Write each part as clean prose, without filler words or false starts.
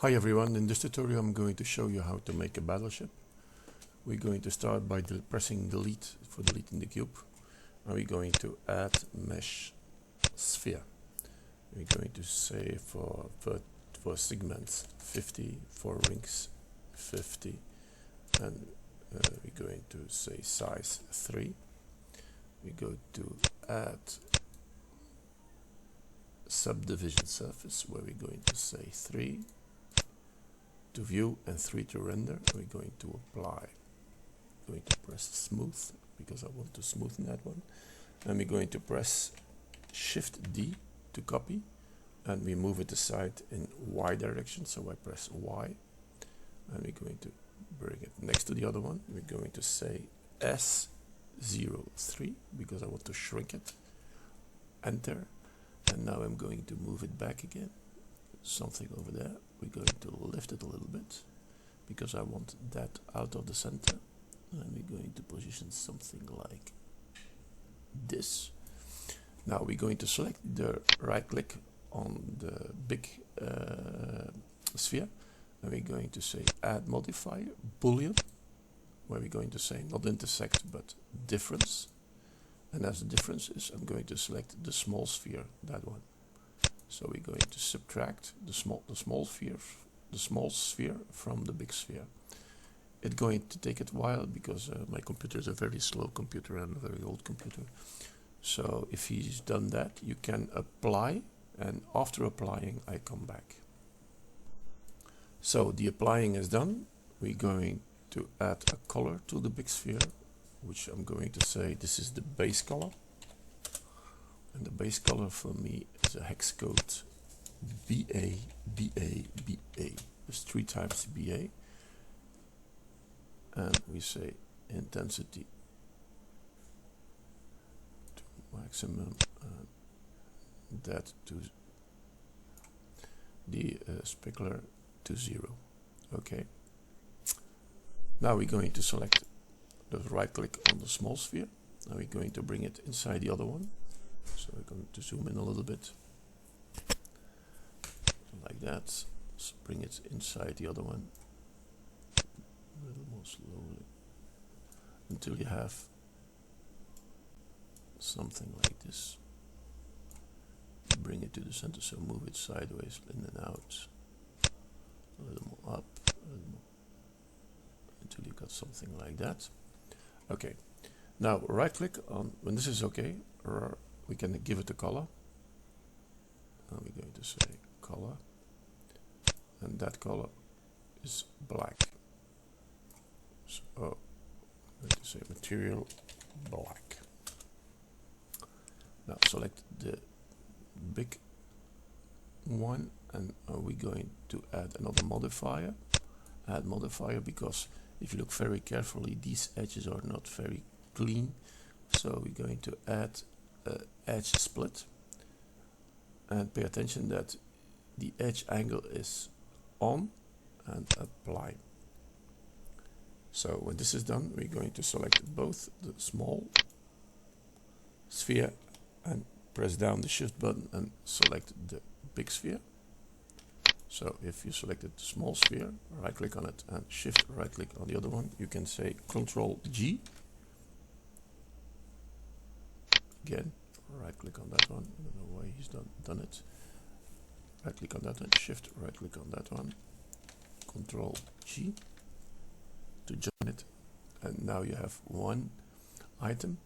Hi everyone, in this tutorial I'm going to show you how to make a battleship. We're going to start by pressing delete for deleting the cube. And we're going to add mesh sphere. We're going to say for segments 50, for rings 50, and we're going to say size 3. We go to add subdivision surface, where we're going to say 3 to view and 3 to render. We're going to apply. Going to press smooth because I want to smoothen that one, and we're going to press Shift D to copy, and we move it aside in Y direction. So I press Y, and we're going to bring it next to the other one. We're going to say S03 because I want to shrink it. Enter, and now I'm going to move it back again. Something over there. We're going to lift it a little bit because I want that out of the center, and we're going to position something like this. Now we're going to select the right click on the big sphere, and we're going to say add modifier boolean, where we're going to say not intersect but difference, and as the difference is, I'm going to select the small sphere, that one. So we're going to subtract the small sphere from the big sphere. It's going to take a while because my computer is a very slow computer and a very old computer. So if he's done that, you can apply, and after applying I come back. So the applying is done. We're going to add a color to the big sphere, which I'm going to say this is the base color. And the base color for me is a hex code BA, BA, BA. There's 3 times BA. And we say intensity to maximum, and that to the specular to 0. Okay. Now we're going to select the right click on the small sphere. Now we're going to bring it inside the other one. So we're going to zoom in a little bit, like that. So bring it inside the other one, a little more slowly, until you have something like this. Bring it to the center, so move it sideways, in and out, a little more up, a little more, until you got something like that. Okay, now right click on, when this is okay, we can give it a color. And we're going to say color, and that color is black. So I'm going to say material black. Now select the big one, and we're going to add another modifier. Add modifier because if you look very carefully, these edges are not very clean. So we're going to add edge split, and pay attention that the edge angle is on, and apply. So when this is done, we're going to select both the small sphere and press down the shift button and select the big sphere. So if you selected the small sphere, right click on it and shift right click on the other one, you can say Control G. Again, right click on that one. I don't know why he's done it. Right click on that one, shift right click on that one, Control G to join it, and now you have one item.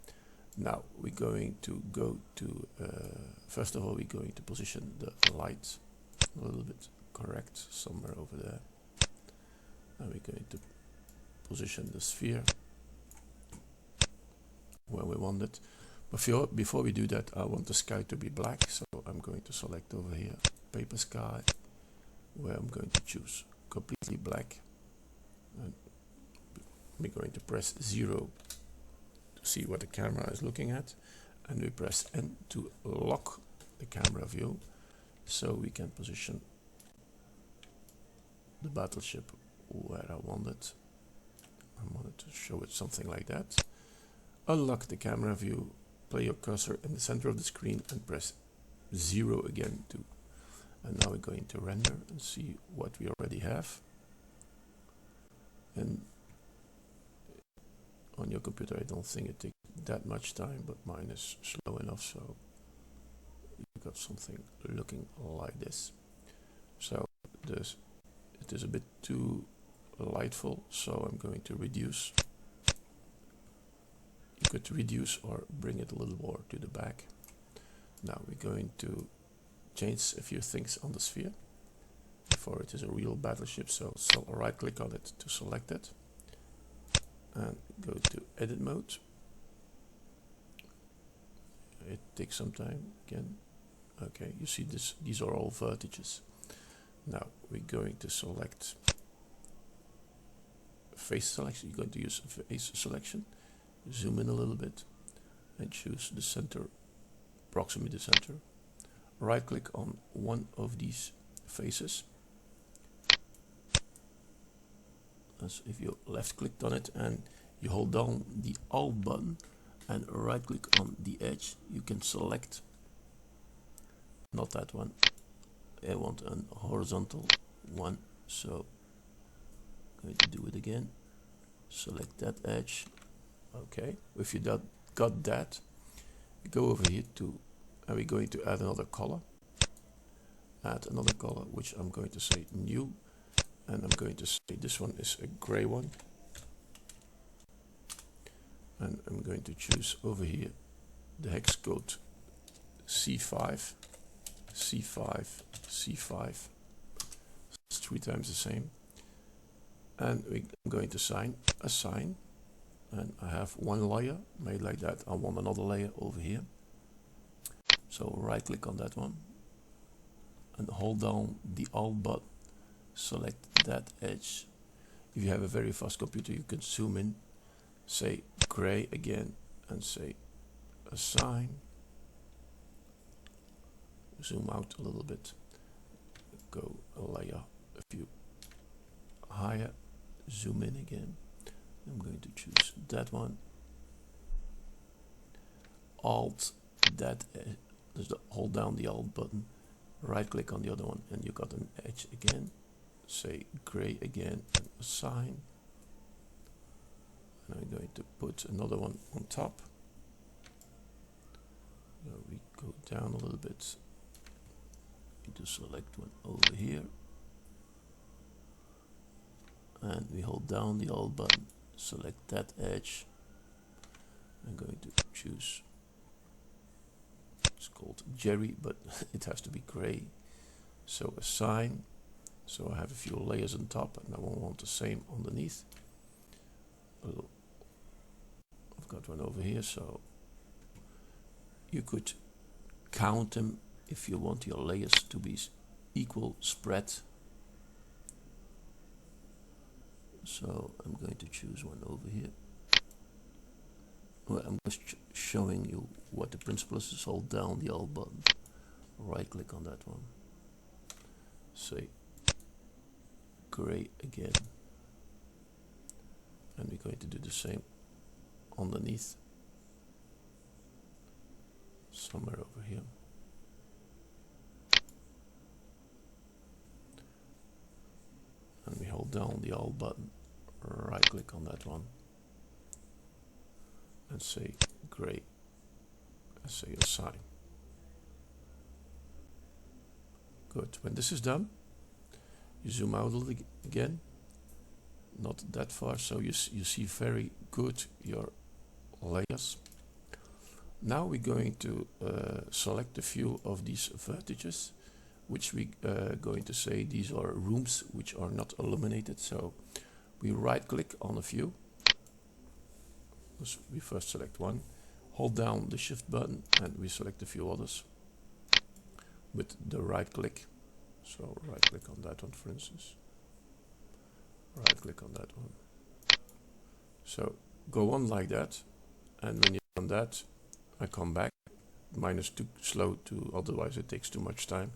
Now we're going to go to first of all, we're going to position the light a little bit correct somewhere over there, and we're going to position the sphere where we want it. Before we do that, I want the sky to be black, so I'm going to select over here paper sky, where I'm going to choose completely black, and we're going to press 0 to see what the camera is looking at, and we press N to lock the camera view, so we can position the battleship where I want it. I wanted to show it something like that. Unlock the camera view, play your cursor in the center of the screen, and press 0 again to And now we're going to render and see what we already have. And on your computer, I don't think it takes that much time, but mine is slow enough, so you got something looking like this. So it is a bit too lightful, so I'm going to reduce. You could reduce or bring it a little more to the back. Now we're going to change a few things on the sphere before it is a real battleship, so right click on it to select it and go to edit mode. It takes some time again. Okay, you see this, these are all vertices. Now we're going to select face selection. You're going to use face selection, zoom in a little bit and choose the center, approximately the center. Right click on one of these faces. As if you left clicked on it and you hold down the Alt button and right click on the edge, you can select, not that one, I want a horizontal one, so I'm going to do it again, select that edge. Okay, if you got that, go over here to, and we're going to add another color, which I'm going to say new, and I'm going to say this one is a gray one, and I'm going to choose over here the hex code C5, C5, C5. It's 3 times the same, and I'm going to assign, and I have one layer made like that. I want another layer over here, so right click on that one and hold down the Alt button, select that edge. If you have a very fast computer, you can zoom in, say gray again and say assign, zoom out a little bit, go a layer a few higher, zoom in again. I'm going to choose that one, Alt that, just hold down the Alt button, right click on the other one and you got an edge again, say gray again and assign, and I'm going to put another one on top. So we go down a little bit, need to select one over here and we hold down the Alt button, select that edge. I'm going to choose, it's called Jerry, but it has to be gray, so assign. So I have a few layers on top and I won't want the same underneath. I've got one over here, so you could count them if you want your layers to be equal spread. So I'm going to choose one over here. Well, I'm just showing you what the principle is. Just hold down the Alt button, right click on that one, say gray again, and we're going to do the same underneath, somewhere over here. And we hold down the Alt button, right click on that one and say gray, and say assign. Good. When this is done, you zoom out a little again, not that far, so you see very good your layers. Now we're going to select a few of these vertices, which we going to say these are rooms which are not illuminated. So we right click on a few. So we first select one, hold down the shift button and we select a few others with the right click. So right click on that one, for instance, right click on that one. So go on like that, and when you've done that, I come back. Mine is too slow to, otherwise it takes too much time.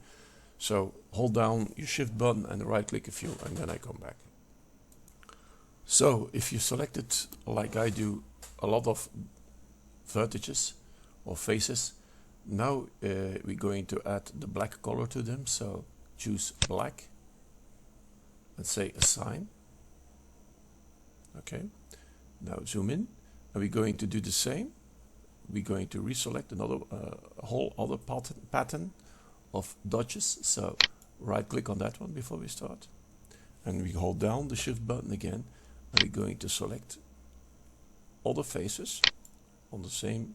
So hold down your shift button and right click a few, and then I come back. So if you selected, like I do, a lot of vertices or faces, now we're going to add the black color to them. So choose black and say assign. Okay, now zoom in, and we're going to do the same. We're going to reselect another whole other pattern of dodges. So right click on that one before we start, and we hold down the shift button again, and we're going to select all the faces on the same.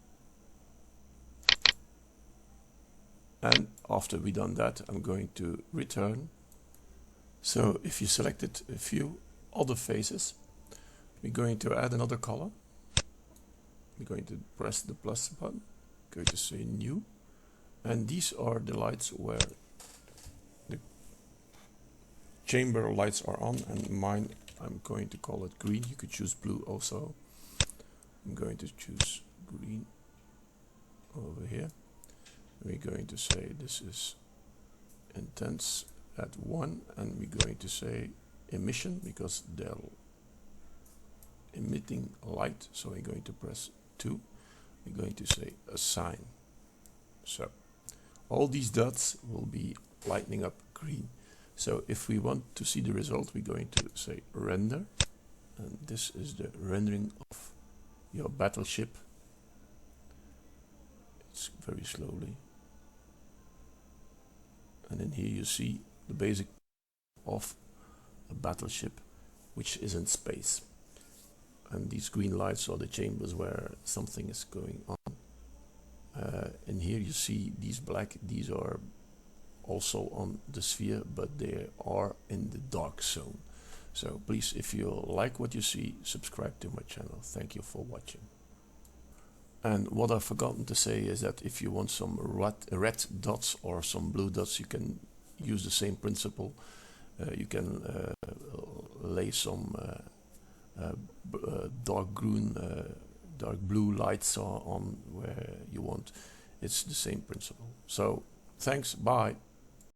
And after we done that, I'm going to return. So if you selected a few other faces, we're going to add another color. We're going to press the plus button, going to say new, and these are the lights where the chamber lights are on, and mine, I'm going to call it green. You could choose blue also. I'm going to choose green over here. We're going to say this is intense at 1, and we're going to say emission because they're emitting light, so we're going to press 2. We're going to say assign. So all these dots will be lighting up green. So if we want to see the result, we're going to say render, and this is the rendering of your battleship. It's very slowly. And then here you see the basic of a battleship which is in space. And these green lights are the chambers where something is going on. And here you see these black, these are also on the sphere, but they are in the dark zone. So please, if you like what you see, subscribe to my channel. Thank you for watching. And what I've forgotten to say is that if you want some red dots or some blue dots, you can use the same principle. You can lay some dark green, dark blue lights on where you want. It's the same principle. So thanks, bye.